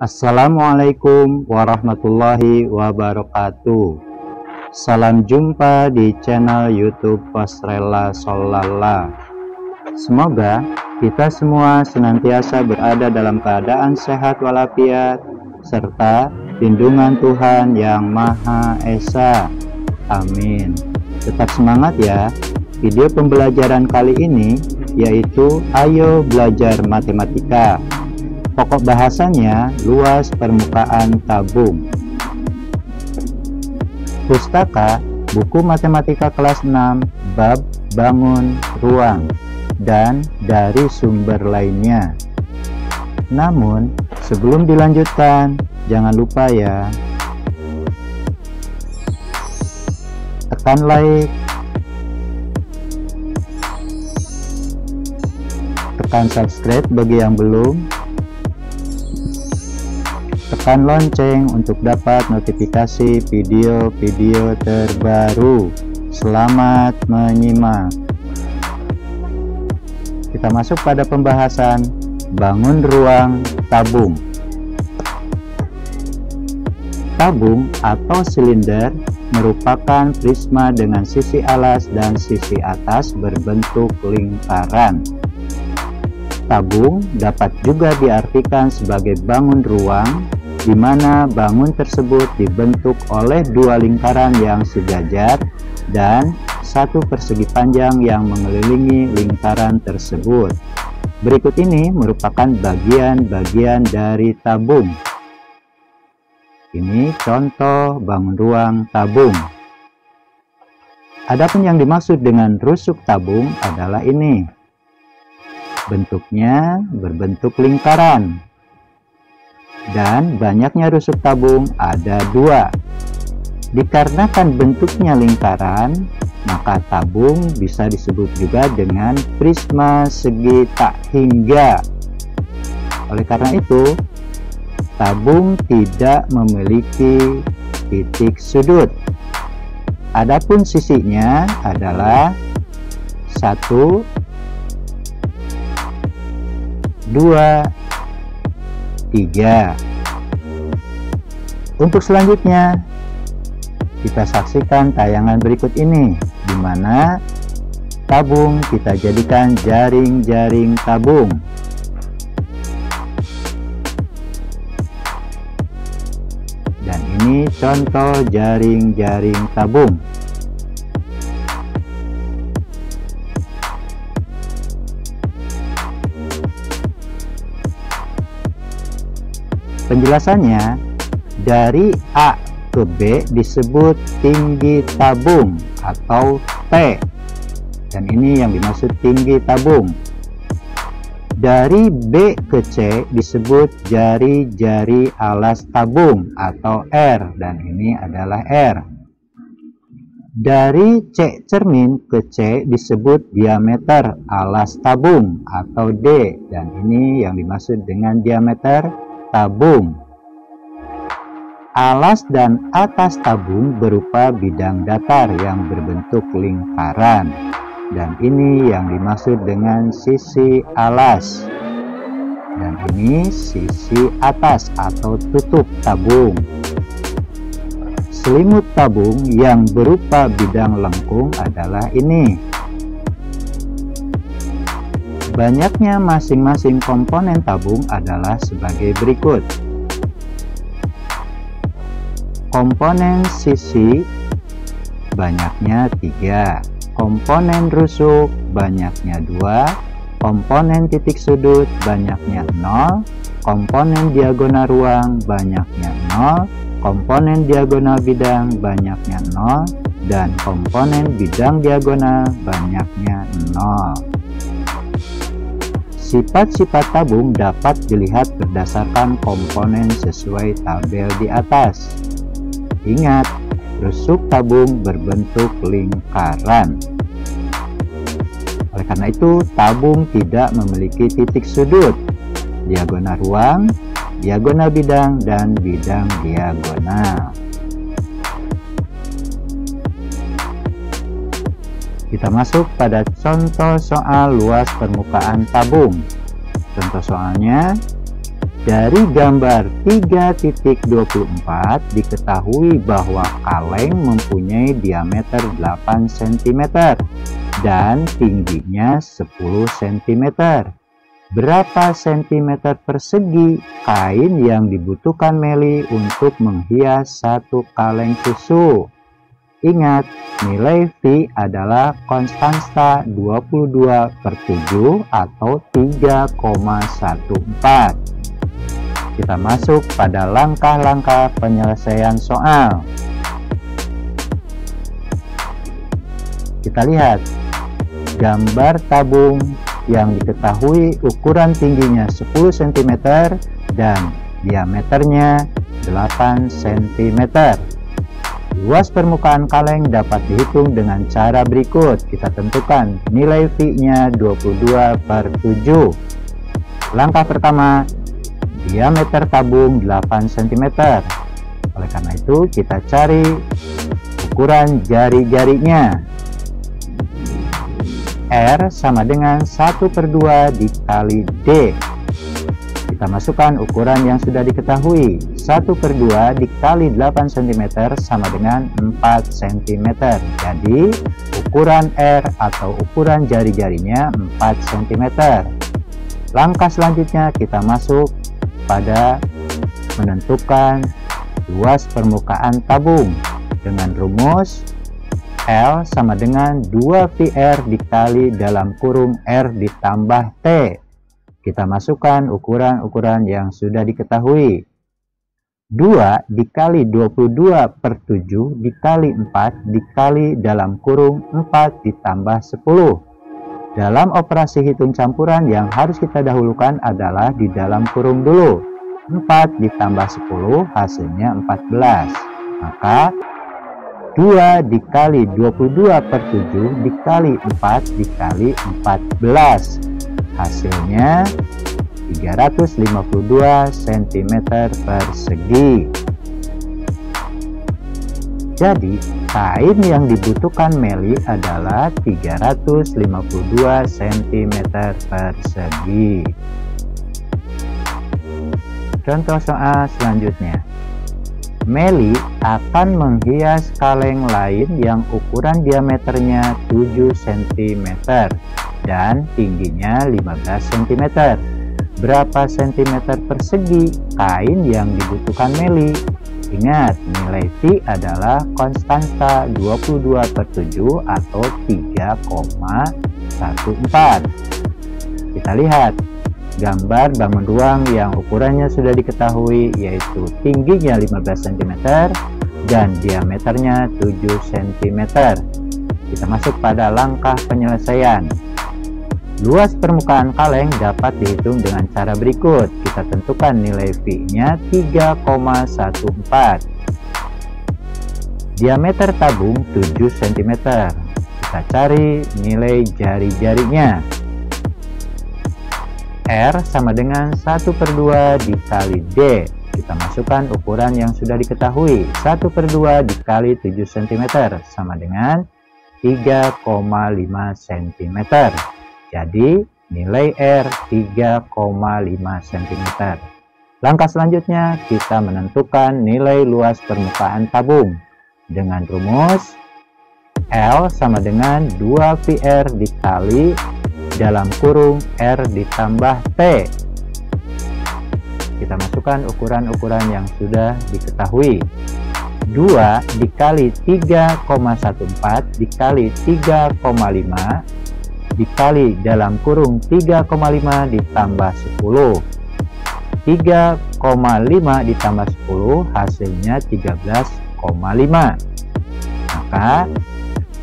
Assalamualaikum warahmatullahi wabarakatuh. Salam jumpa di channel YouTube Pasrella Sholala. Semoga kita semua senantiasa berada dalam keadaan sehat walafiat serta lindungan Tuhan Yang Maha Esa. Amin. Tetap semangat ya. Video pembelajaran kali ini yaitu Ayo Belajar Matematika. Pokok bahasannya luas permukaan tabung. Pustaka buku matematika kelas 6 bab bangun ruang dan dari sumber lainnya. Namun sebelum dilanjutkan, jangan lupa ya, tekan like, tekan subscribe bagi yang belum, tekan lonceng untuk dapat notifikasi video-video terbaru. Selamat menyimak. Kita masuk pada pembahasan bangun ruang tabung. Tabung atau silinder merupakan prisma dengan sisi alas dan sisi atas berbentuk lingkaran. Tabung dapat juga diartikan sebagai bangun ruang, di mana bangun tersebut dibentuk oleh dua lingkaran yang sejajar dan satu persegi panjang yang mengelilingi lingkaran tersebut. Berikut ini merupakan bagian-bagian dari tabung. Ini contoh bangun ruang tabung. Adapun yang dimaksud dengan rusuk tabung adalah ini. Bentuknya berbentuk lingkaran. Dan banyaknya rusuk tabung ada dua. Dikarenakan bentuknya lingkaran, maka tabung bisa disebut juga dengan prisma segi tak hingga. Oleh karena itu, tabung tidak memiliki titik sudut. Adapun sisinya adalah 1, 2, 3. Untuk selanjutnya kita saksikan tayangan berikut ini, di mana tabung kita jadikan jaring-jaring tabung. Dan ini contoh jaring-jaring tabung. Penjelasannya, dari A ke B disebut tinggi tabung atau T, dan ini yang dimaksud tinggi tabung. Dari B ke C disebut jari-jari alas tabung atau R, dan ini adalah R. Dari C cermin ke C disebut diameter alas tabung atau D, dan ini yang dimaksud dengan diameter tabung. Alas dan atas tabung berupa bidang datar yang berbentuk lingkaran, dan ini yang dimaksud dengan sisi alas, dan ini sisi atas atau tutup tabung. Selimut tabung yang berupa bidang lengkung adalah ini. Banyaknya masing-masing komponen tabung adalah sebagai berikut. Komponen sisi banyaknya 3, komponen rusuk banyaknya 2, komponen titik sudut banyaknya 0, komponen diagonal ruang banyaknya 0, komponen diagonal bidang banyaknya 0, dan komponen bidang diagonal banyaknya 0. Sifat-sifat tabung dapat dilihat berdasarkan komponen sesuai tabel di atas. Ingat, rusuk tabung berbentuk lingkaran. Oleh karena itu, tabung tidak memiliki titik sudut, diagonal ruang, diagonal bidang, dan bidang diagonal. Kita masuk pada contoh soal luas permukaan tabung. Contoh soalnya, Dari gambar 3.24 diketahui bahwa kaleng mempunyai diameter 8 cm dan tingginya 10 cm. Berapa cm persegi kain yang dibutuhkan Meli untuk menghias satu kaleng susu? Ingat, nilai V adalah konstanta 22/7 atau 3,14. Kita masuk pada langkah-langkah penyelesaian soal. Kita lihat gambar tabung yang diketahui ukuran tingginya 10 cm dan diameternya 8 cm. Luas permukaan kaleng dapat dihitung dengan cara berikut. Kita tentukan nilai V-nya 22/7. Langkah pertama, diameter tabung 8 cm. Oleh karena itu, kita cari ukuran jari-jarinya. R sama dengan 1/2 dikali D. Kita masukkan ukuran yang sudah diketahui. 1/2 dikali 8 cm sama dengan 4 cm. Jadi ukuran R atau ukuran jari-jarinya 4 cm. Langkah selanjutnya kita masuk pada menentukan luas permukaan tabung dengan rumus L sama dengan 2VR dikali dalam kurung R ditambah T. Kita masukkan ukuran-ukuran yang sudah diketahui. 2 dikali 22/7 dikali 4 dikali dalam kurung 4 ditambah 10. Dalam operasi hitung campuran yang harus kita dahulukan adalah di dalam kurung dulu. 4 ditambah 10 hasilnya 14. Maka 2 dikali 22/7 dikali 4 dikali 14. Hasilnya 352 cm persegi. Jadi kain yang dibutuhkan Meli adalah 352 cm persegi. Contoh soal selanjutnya. Meli akan menghias kaleng lain yang ukuran diameternya 7 cm dan tingginya 15 cm. Berapa cm persegi kain yang dibutuhkan Meli? Ingat, nilai V adalah konstanta 22/7 atau 3,14. Kita lihat gambar bangun ruang yang ukurannya sudah diketahui, yaitu tingginya 15 cm dan diameternya 7 cm. Kita masuk pada langkah penyelesaian. Luas permukaan kaleng dapat dihitung dengan cara berikut. Kita tentukan nilai V-nya 3,14. Diameter tabung 7 cm. Kita cari nilai jari-jarinya. R sama dengan 1/2 dikali D. Kita masukkan ukuran yang sudah diketahui. 1/2 dikali 7 cm sama dengan 3,5 cm. Jadi nilai R 3,5 cm. Langkah selanjutnya kita menentukan nilai luas permukaan tabung dengan rumus L sama dengan 2VR dikali dalam kurung R ditambah T. Kita masukkan ukuran-ukuran yang sudah diketahui. 2 dikali 3,14 dikali 3,5 dikali dalam kurung 3,5 ditambah 10. 3,5 ditambah 10 hasilnya 13,5. Maka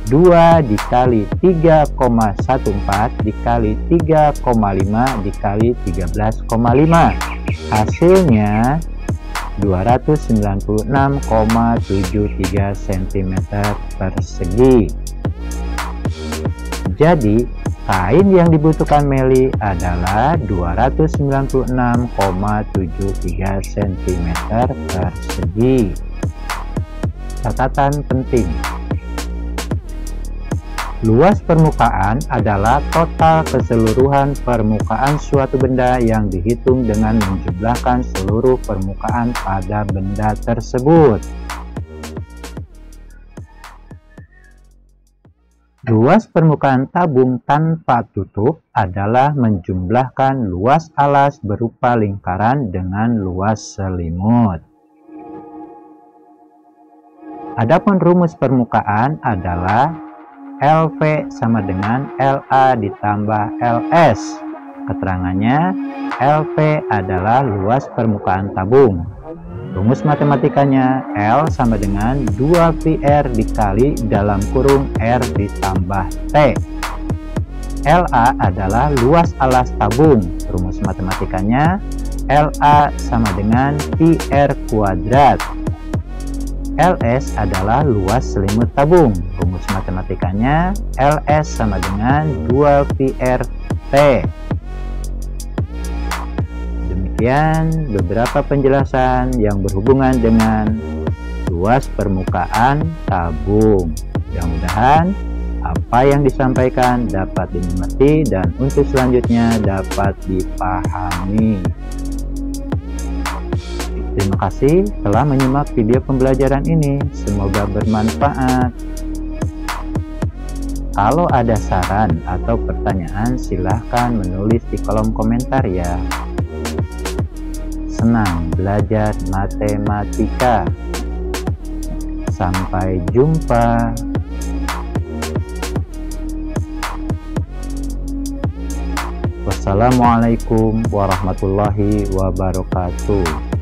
2 dikali 3,14 dikali 3,5 dikali 13,5 hasilnya 296,73 cm persegi. Jadi kain yang dibutuhkan Meli adalah 296,73 cm persegi. Catatan penting: Luas permukaan adalah total keseluruhan permukaan suatu benda yang dihitung dengan menjumlahkan seluruh permukaan pada benda tersebut. Luas permukaan tabung tanpa tutup adalah menjumlahkan luas alas berupa lingkaran dengan luas selimut. Adapun rumus permukaan adalah LV sama dengan LA ditambah LS. Keterangannya, LV adalah luas permukaan tabung. Rumus matematikanya, L sama dengan 2πr dikali dalam kurung R ditambah T. LA adalah luas alas tabung. Rumus matematikanya, LA sama dengan πr kuadrat. LS adalah luas selimut tabung. Rumus matematikanya LS sama dengan 2πr/T. Demikian beberapa penjelasan yang berhubungan dengan luas permukaan tabung. Mudah-mudahan apa yang disampaikan dapat dimengerti dan untuk selanjutnya dapat dipahami. Terima kasih telah menyimak video pembelajaran ini. Semoga bermanfaat. Kalau ada saran atau pertanyaan, silahkan menulis di kolom komentar ya. Senang belajar matematika. Sampai jumpa. Wassalamualaikum warahmatullahi wabarakatuh.